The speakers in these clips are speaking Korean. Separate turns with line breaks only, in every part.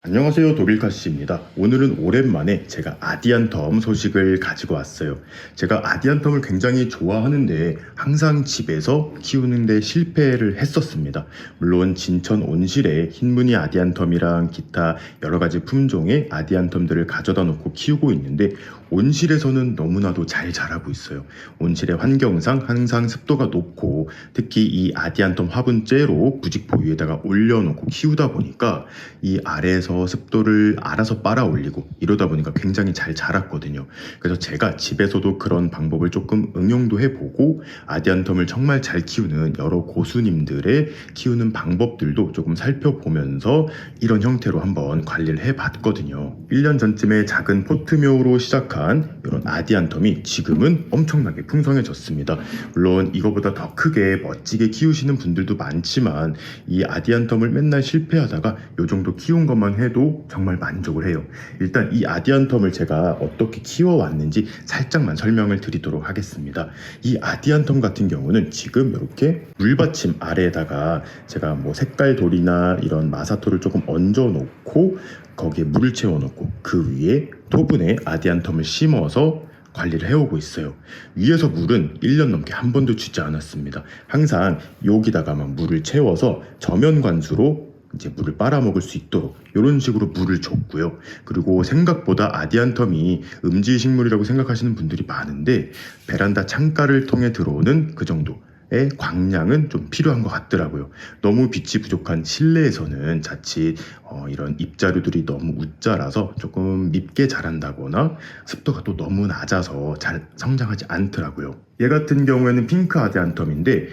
안녕하세요, 도빌카씨입니다. 오늘은 오랜만에 제가 아디안텀 소식을 가지고 왔어요. 제가 아디안텀을 굉장히 좋아하는데 항상 집에서 키우는데 실패를 했었습니다. 물론 진천 온실에 흰무늬 아디안텀이랑 기타 여러가지 품종의 아디안텀들을 가져다 놓고 키우고 있는데 온실에서는 너무나도 잘 자라고 있어요. 온실의 환경상 항상 습도가 높고 특히 이 아디안텀 화분째로 부직포 위에다가 올려놓고 키우다 보니까 이 아래에서 습도를 알아서 빨아 올리고 이러다 보니까 굉장히 잘 자랐거든요. 그래서 제가 집에서도 그런 방법을 조금 응용도 해보고 아디안텀을 정말 잘 키우는 여러 고수님들의 키우는 방법들도 조금 살펴보면서 이런 형태로 한번 관리를 해봤거든요. 1년 전쯤에 작은 포트묘로 시작한 이런 아디안텀이 지금은 엄청나게 풍성해졌습니다. 물론 이거보다 더 크게 멋지게 키우시는 분들도 많지만 이 아디안텀을 맨날 실패하다가 이 정도 키운 것만 해도 정말 만족을 해요. 일단 이 아디안텀을 제가 어떻게 키워왔는지 살짝만 설명을 드리도록 하겠습니다. 이 아디안텀 같은 경우는 지금 이렇게 물받침 아래에다가 제가 뭐 색깔 돌이나 이런 마사토를 조금 얹어 놓고 거기에 물을 채워 놓고 그 위에 토분에 아디안텀을 심어서 관리를 해오고 있어요. 위에서 물은 1년 넘게 한 번도 주지 않았습니다. 항상 여기다가만 물을 채워서 저면 관수로 이제 물을 빨아먹을 수 있도록 이런 식으로 물을 줬고요. 그리고 생각보다 아디안텀이 음지식물이라고 생각하시는 분들이 많은데 베란다 창가를 통해 들어오는 그 정도의 광량은 좀 필요한 것 같더라고요. 너무 빛이 부족한 실내에서는 자칫 이런 잎자루들이 너무 웃자라서 조금 밉게 자란다거나 습도가 또 너무 낮아서 잘 성장하지 않더라고요. 얘 같은 경우에는 핑크 아디안텀인데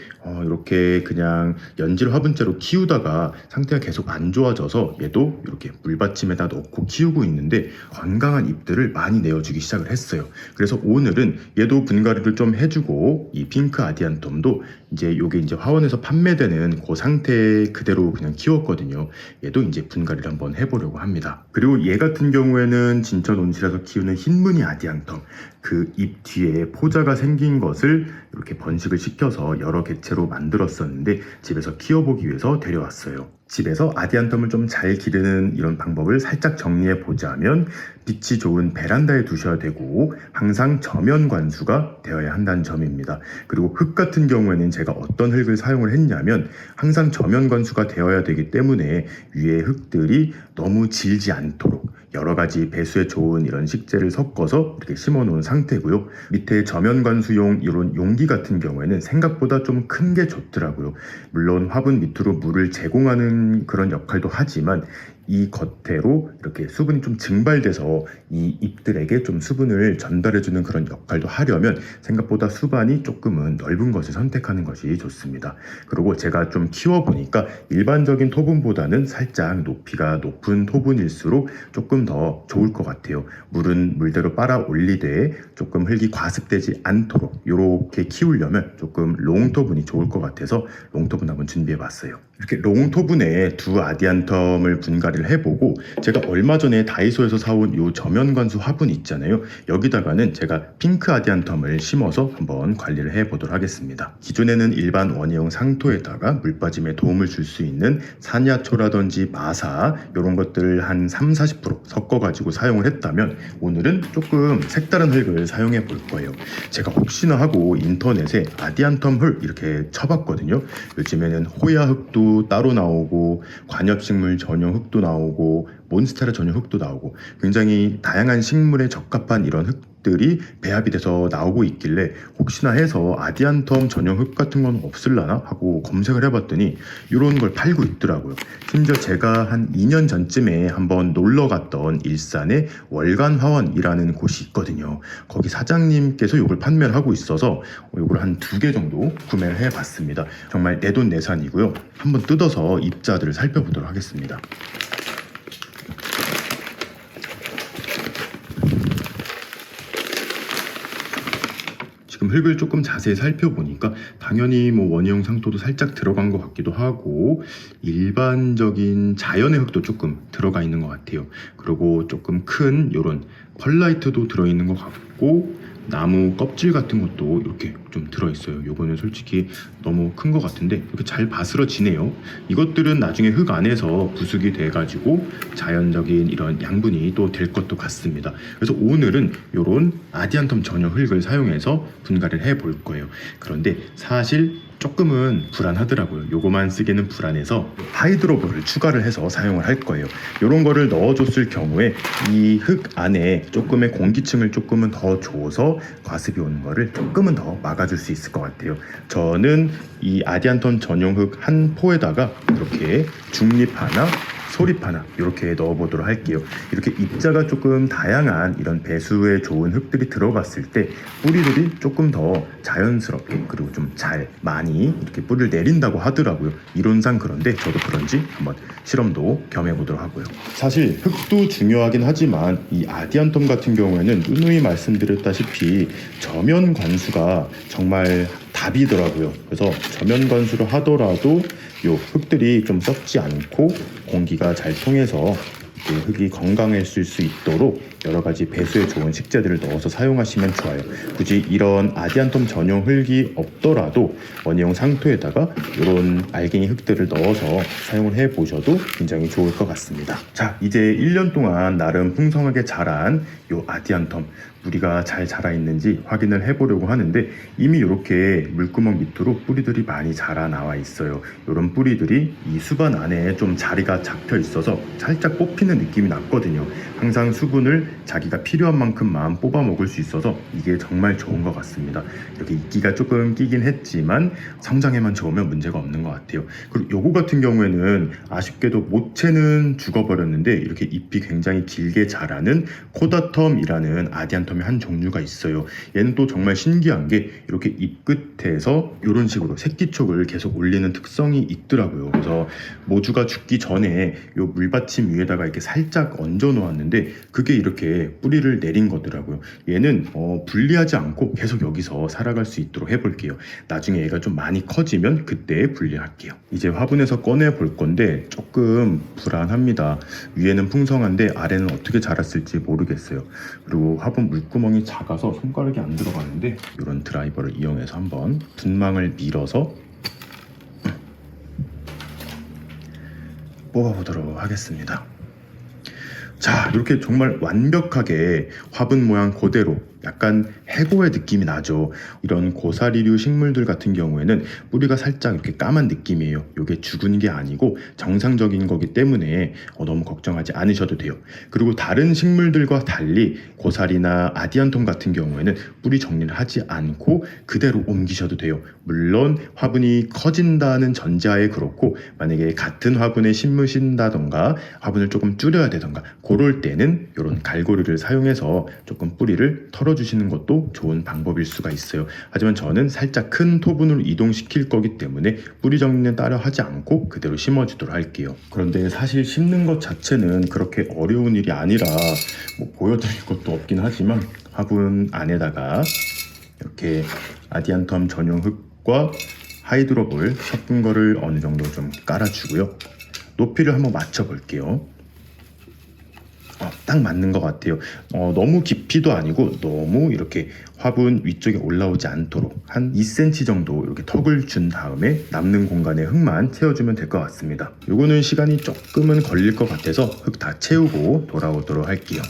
이렇게 그냥 연질 화분째로 키우다가 상태가 계속 안 좋아져서 얘도 이렇게 물받침에다 넣고 키우고 있는데 건강한 잎들을 많이 내어주기 시작을 했어요. 그래서 오늘은 얘도 분갈이를 좀 해주고 이 핑크 아디안텀도 이제 요게 이제 화원에서 판매되는 그 상태 그대로 그냥 키웠거든요. 얘도 이제 분갈이를 한번 해보려고 합니다. 그리고 얘 같은 경우에는 진천 온실에서 키우는 흰무늬 아디안텀, 그 잎 뒤에 포자가 생긴 것을 이렇게 번식을 시켜서 여러 개체로 만들었었는데 집에서 키워보기 위해서 데려왔어요. 집에서 아디안텀을 좀 잘 기르는 이런 방법을 살짝 정리해 보자면 빛이 좋은 베란다에 두셔야 되고 항상 저면 관수가 되어야 한다는 점입니다. 그리고 흙 같은 경우에는 제가 어떤 흙을 사용을 했냐면 항상 저면 관수가 되어야 되기 때문에 위에 흙들이 너무 질지 않도록 여러 가지 배수에 좋은 이런 식재를 섞어서 이렇게 심어 놓은 상태고요. 밑에 저면 관수용 이런 용기 같은 경우에는 생각보다 좀 큰 게 좋더라고요. 물론 화분 밑으로 물을 제공하는 그런 역할도 하지만 이 겉으로 이렇게 수분이 좀 증발돼서 이 잎들에게 좀 수분을 전달해주는 그런 역할도 하려면 생각보다 수반이 조금은 넓은 것을 선택하는 것이 좋습니다. 그리고 제가 좀 키워보니까 일반적인 토분보다는 살짝 높이가 높은 토분일수록 조금 더 좋을 것 같아요. 물은 물대로 빨아 올리되 조금 흙이 과습되지 않도록 이렇게 키우려면 조금 롱토분이 좋을 것 같아서 롱토분 한번 준비해봤어요. 이렇게 롱토분에 두 아디안텀을 분갈이를 해보고 제가 얼마 전에 다이소에서 사온 이 저면관수 화분 있잖아요. 여기다가는 제가 핑크 아디안텀을 심어서 한번 관리를 해보도록 하겠습니다. 기존에는 일반 원예용 상토에다가 물빠짐에 도움을 줄 수 있는 산야초라든지 마사 이런 것들을 한 30-40% 섞어가지고 사용을 했다면 오늘은 조금 색다른 흙을 사용해 볼 거예요. 제가 혹시나 하고 인터넷에 아디안텀 흙 이렇게 쳐봤거든요. 요즘에는 호야 흙도 따로 나오고 관엽식물 전용 흙도 나오고 몬스테라 전용 흙도 나오고 굉장히 다양한 식물에 적합한 이런 흙들이 배합이 돼서 나오고 있길래 혹시나 해서 아디안텀 전용 흙 같은 건 없을라나 하고 검색을 해봤더니 이런 걸 팔고 있더라고요. 심지어 제가 한 2년 전쯤에 한번 놀러 갔던 일산의 월간화원이라는 곳이 있거든요. 거기 사장님께서 이걸 판매를 하고 있어서 이걸 한 2개 정도 구매를 해봤습니다. 정말 내돈내산이고요. 한번 뜯어서 입자들을 살펴보도록 하겠습니다. 지금 흙을 조금 자세히 살펴보니까 당연히 뭐 원예용 상토도 살짝 들어간 것 같기도 하고 일반적인 자연의 흙도 조금 들어가 있는 것 같아요. 그리고 조금 큰 이런 펄라이트도 들어있는 것 같고 나무 껍질 같은 것도 이렇게 좀 들어있어요. 요거는 솔직히 너무 큰 것 같은데 이렇게 잘 바스러지네요. 이것들은 나중에 흙 안에서 부숙이 돼가지고 자연적인 이런 양분이 또 될 것도 같습니다. 그래서 오늘은 요런 아디안텀 전용 흙을 사용해서 분갈이를 해볼 거예요. 그런데 사실 조금은 불안하더라고요. 요거만 쓰기는 불안해서 하이드로볼을 추가를 해서 사용을 할 거예요. 요런 거를 넣어줬을 경우에 이 흙 안에 조금의 공기층을 조금은 더 줘서 과습이 오는 거를 조금은 더 막아줄 수 있을 것 같아요. 저는 이 아디안텀 전용 흙 한 포에다가 이렇게 중립 하나, 소립 하나 이렇게 넣어보도록 할게요. 이렇게 입자가 조금 다양한 이런 배수에 좋은 흙들이 들어갔을 때 뿌리들이 조금 더 자연스럽게 그리고 좀 잘 많이 이렇게 뿌리를 내린다고 하더라고요. 이론상 그런데 저도 그런지 한번 실험도 겸해보도록 하고요. 사실 흙도 중요하긴 하지만 이 아디안텀 같은 경우에는 누누이 말씀드렸다시피 저면 관수가 정말 답이더라고요. 그래서 저면 관수를 하더라도 요 흙들이 좀 썩지 않고 공기가 잘 통해서 흙이 건강해질 수 있도록 여러 가지 배수에 좋은 식재들을 넣어서 사용하시면 좋아요. 굳이 이런 아디안텀 전용 흙이 없더라도 원예용 상토에다가 이런 알갱이 흙들을 넣어서 사용을 해보셔도 굉장히 좋을 것 같습니다. 자, 이제 1년 동안 나름 풍성하게 자란 요 아디안텀 뿌리가 잘 자라 있는지 확인을 해보려고 하는데 이미 이렇게 물구멍 밑으로 뿌리들이 많이 자라 나와 있어요. 이런 뿌리들이 이 수반 안에 좀 자리가 잡혀 있어서 살짝 뽑히는 느낌이 났거든요. 항상 수분을 자기가 필요한 만큼만 뽑아 먹을 수 있어서 이게 정말 좋은 것 같습니다. 이렇게 이끼가 조금 끼긴 했지만 성장에만 좋으면 문제가 없는 것 같아요. 그리고 요거 같은 경우에는 아쉽게도 모체는 죽어버렸는데 이렇게 잎이 굉장히 길게 자라는 코다텀이라는 아디안텀의 한 종류가 있어요. 얘는 또 정말 신기한 게 이렇게 잎 끝에서 이런 식으로 새끼촉을 계속 올리는 특성이 있더라고요. 그래서 모주가 죽기 전에 요 물받침 위에다가 이렇게 살짝 얹어 놓았는데 그게 이렇게 뿌리를 내린 거더라고요. 얘는 분리하지 않고 계속 여기서 살아갈 수 있도록 해볼게요. 나중에 얘가 좀 많이 커지면 그때 분리할게요. 이제 화분에서 꺼내 볼 건데 조금 불안합니다. 위에는 풍성한데 아래는 어떻게 자랐을지 모르겠어요. 그리고 화분 물구멍이 작아서 손가락이 안 들어가는데 이런 드라이버를 이용해서 한번 분망을 밀어서 뽑아보도록 하겠습니다. 자, 이렇게 정말 완벽하게 화분 모양 그대로 약간 해고의 느낌이 나죠. 이런 고사리류 식물들 같은 경우에는 뿌리가 살짝 이렇게 까만 느낌이에요. 이게 죽은 게 아니고 정상적인 거기 때문에 너무 걱정하지 않으셔도 돼요. 그리고 다른 식물들과 달리 고사리나 아디안톰 같은 경우에는 뿌리 정리를 하지 않고 그대로 옮기셔도 돼요. 물론 화분이 커진다는 전제하에 그렇고 만약에 같은 화분에 심으신다던가 화분을 조금 줄여야 되던가 그럴 때는 이런 갈고리를 사용해서 조금 뿌리를 털어주시는 것도 좋은 방법일 수가 있어요. 하지만 저는 살짝 큰 토분으로 이동시킬 거기 때문에 뿌리 정리는 따로 하지 않고 그대로 심어주도록 할게요. 그런데 사실 심는 것 자체는 그렇게 어려운 일이 아니라 뭐 보여드릴 것도 없긴 하지만 화분 안에다가 이렇게 아디안텀 전용 흙과 하이드로볼 섞은 거를 어느 정도 좀 깔아주고요. 높이를 한번 맞춰 볼게요. 딱 맞는 것 같아요. 너무 깊이도 아니고 너무 이렇게 화분 위쪽에 올라오지 않도록 한 2cm 정도 이렇게 턱을 준 다음에 남는 공간에 흙만 채워주면 될 것 같습니다. 요거는 시간이 조금은 걸릴 것 같아서 흙 다 채우고 돌아오도록 할게요.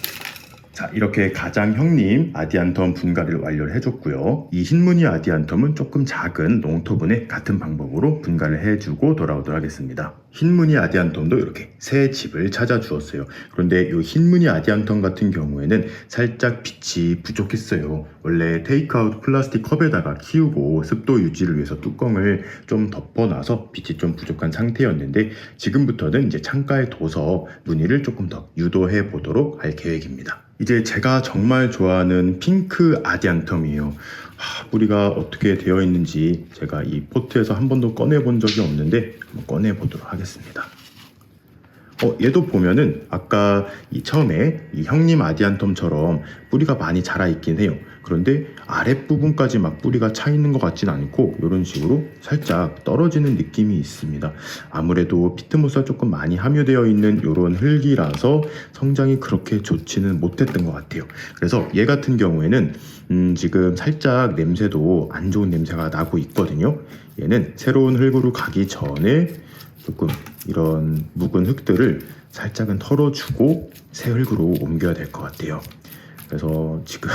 자, 이렇게 가장 형님 아디안텀 분갈이를 완료를 해줬고요. 이 흰무늬 아디안텀은 조금 작은 농토분에 같은 방법으로 분갈이를 해주고 돌아오도록 하겠습니다. 흰무늬 아디안텀도 이렇게 새 집을 찾아주었어요. 그런데 이 흰무늬 아디안텀 같은 경우에는 살짝 빛이 부족했어요. 원래 테이크아웃 플라스틱 컵에다가 키우고 습도 유지를 위해서 뚜껑을 좀 덮어놔서 빛이 좀 부족한 상태였는데 지금부터는 이제 창가에 둬서 무늬를 조금 더 유도해 보도록 할 계획입니다. 이제 제가 정말 좋아하는 핑크 아디안텀이에요. 뿌리가 어떻게 되어 있는지 제가 이 포트에서 한 번도 꺼내 본 적이 없는데 한번 꺼내 보도록 하겠습니다. 얘도 보면은 아까 처음에 이 형님 아디안텀처럼 뿌리가 많이 자라 있긴 해요. 그런데 아랫부분까지 막 뿌리가 차 있는 것 같진 않고 이런 식으로 살짝 떨어지는 느낌이 있습니다. 아무래도 피트모스가 조금 많이 함유되어 있는 이런 흙이라서 성장이 그렇게 좋지는 못했던 것 같아요. 그래서 얘 같은 경우에는 지금 살짝 냄새도 안 좋은 냄새가 나고 있거든요. 얘는 새로운 흙으로 가기 전에 조금 이런 묵은 흙들을 살짝은 털어주고 새 흙으로 옮겨야 될 것 같아요. 그래서 지금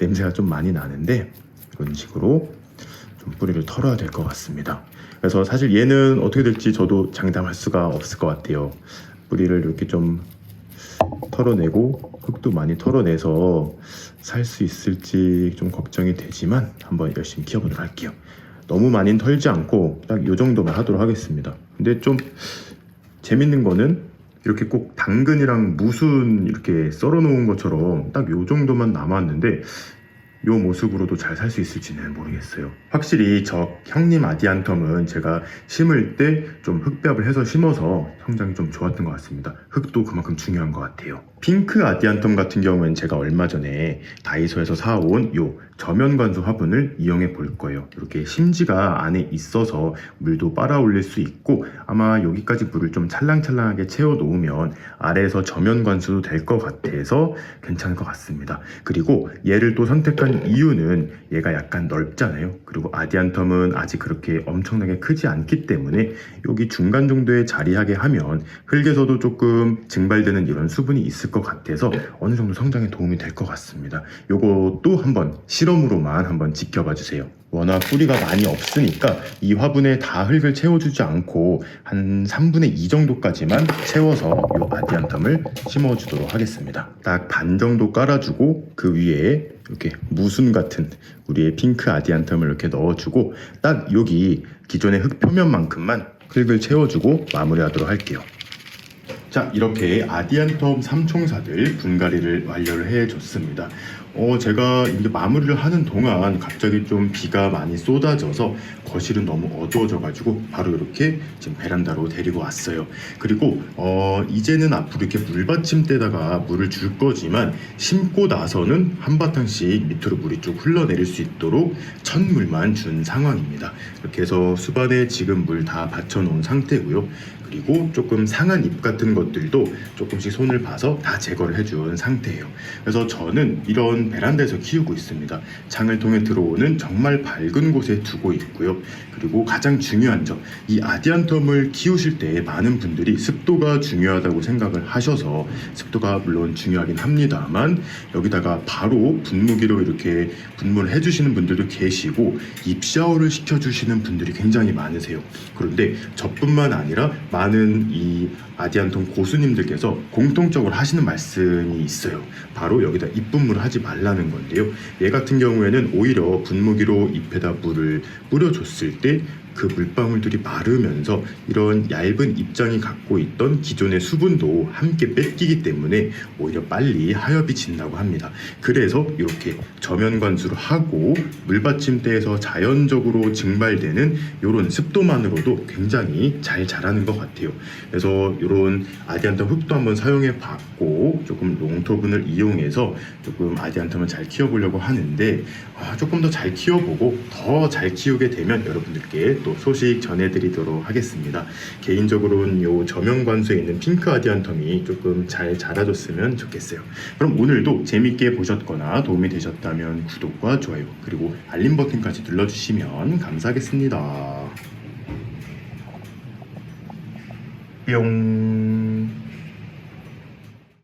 냄새가 좀 많이 나는데 이런 식으로 좀 뿌리를 털어야 될 것 같습니다. 그래서 사실 얘는 어떻게 될지 저도 장담할 수가 없을 것 같아요. 뿌리를 이렇게 좀 털어내고 흙도 많이 털어내서 살 수 있을지 좀 걱정이 되지만 한번 열심히 키워보도록 할게요. 너무 많이는 털지 않고 딱 이 정도만 하도록 하겠습니다. 근데 좀 재밌는 거는 이렇게 꼭 당근이랑 무순 이렇게 썰어 놓은 것처럼 딱 이 정도만 남았는데 이 모습으로도 잘 살 수 있을지는 모르겠어요. 확실히 저 형님 아디안텀은 제가 심을 때 좀 흙배합을 해서 심어서 성장이 좀 좋았던 것 같습니다. 흙도 그만큼 중요한 것 같아요. 핑크 아디안텀 같은 경우는 제가 얼마 전에 다이소에서 사온 요 저면관수 화분을 이용해 볼 거예요. 이렇게 심지가 안에 있어서 물도 빨아 올릴 수 있고 아마 여기까지 물을 좀 찰랑찰랑하게 채워 놓으면 아래에서 저면관수도 될 것 같아서 괜찮을 것 같습니다. 그리고 얘를 또 선택한 이유는 얘가 약간 넓잖아요. 그리고 아디안텀은 아직 그렇게 엄청나게 크지 않기 때문에 여기 중간 정도에 자리하게 하면 흙에서도 조금 증발되는 이런 수분이 있을 것 같아서 어느 정도 성장에 도움이 될 것 같습니다. 요것도 한번 실험으로만 한번 지켜봐 주세요. 워낙 뿌리가 많이 없으니까 이 화분에 다 흙을 채워주지 않고 한 3분의 2 정도까지만 채워서 이 아디안텀을 심어주도록 하겠습니다. 딱 반 정도 깔아주고 그 위에 이렇게 무순 같은 우리의 핑크 아디안텀을 이렇게 넣어주고 딱 여기 기존의 흙 표면만큼만 흙을 채워주고 마무리하도록 할게요. 자, 이렇게 아디안텀 삼총사들 분갈이를 완료를 해줬습니다. 제가 이제 마무리를 하는 동안 갑자기 좀 비가 많이 쏟아져서 거실은 너무 어두워져가지고 바로 이렇게 지금 베란다로 데리고 왔어요. 그리고 이제는 앞으로 이렇게 물받침대에다가 물을 줄 거지만 심고 나서는 한바탕씩 밑으로 물이 쭉 흘러내릴 수 있도록 천물만 준 상황입니다. 이렇게 해서 수반에 지금 물 다 받쳐놓은 상태고요. 그리고 조금 상한 잎 같은 것들도 조금씩 손을 봐서 다 제거를 해준 상태예요. 그래서 저는 이런 베란다에서 키우고 있습니다. 창을 통해 들어오는 정말 밝은 곳에 두고 있고요. 그리고 가장 중요한 점, 이 아디안텀을 키우실 때 많은 분들이 습도가 중요하다고 생각을 하셔서 습도가 물론 중요하긴 합니다만 여기다가 바로 분무기로 이렇게 분무를 해주시는 분들도 계시고 잎샤워를 시켜주시는 분들이 굉장히 많으세요. 그런데 저뿐만 아니라 많은 이 아디안텀 고수님들께서 공통적으로 하시는 말씀이 있어요. 바로 여기다 잎분무를 하지 말라는 건데요. 얘 같은 경우에는 오히려 분무기로 잎에다 물을 뿌려줬을 때 그 물방울들이 마르면서 이런 얇은 잎장이 갖고 있던 기존의 수분도 함께 뺏기기 때문에 오히려 빨리 하엽이 진다고 합니다. 그래서 이렇게 저면 관수를 하고 물받침대에서 자연적으로 증발되는 이런 습도만으로도 굉장히 잘 자라는 것 같아요. 그래서 이런 아디안텀 흙도 한번 사용해 봤고 조금 롱토분을 이용해서 조금 아디안텀을 잘 키워보려고 하는데 조금 더 잘 키워보고 더 잘 키우게 되면 여러분들께 또 소식 전해드리도록 하겠습니다. 개인적으로는 요 저면관수에 있는 핑크 아디안텀이 조금 잘 자라줬으면 좋겠어요. 그럼 오늘도 재밌게 보셨거나 도움이 되셨다면 구독과 좋아요 그리고 알림 버튼까지 눌러주시면 감사하겠습니다. 뿅.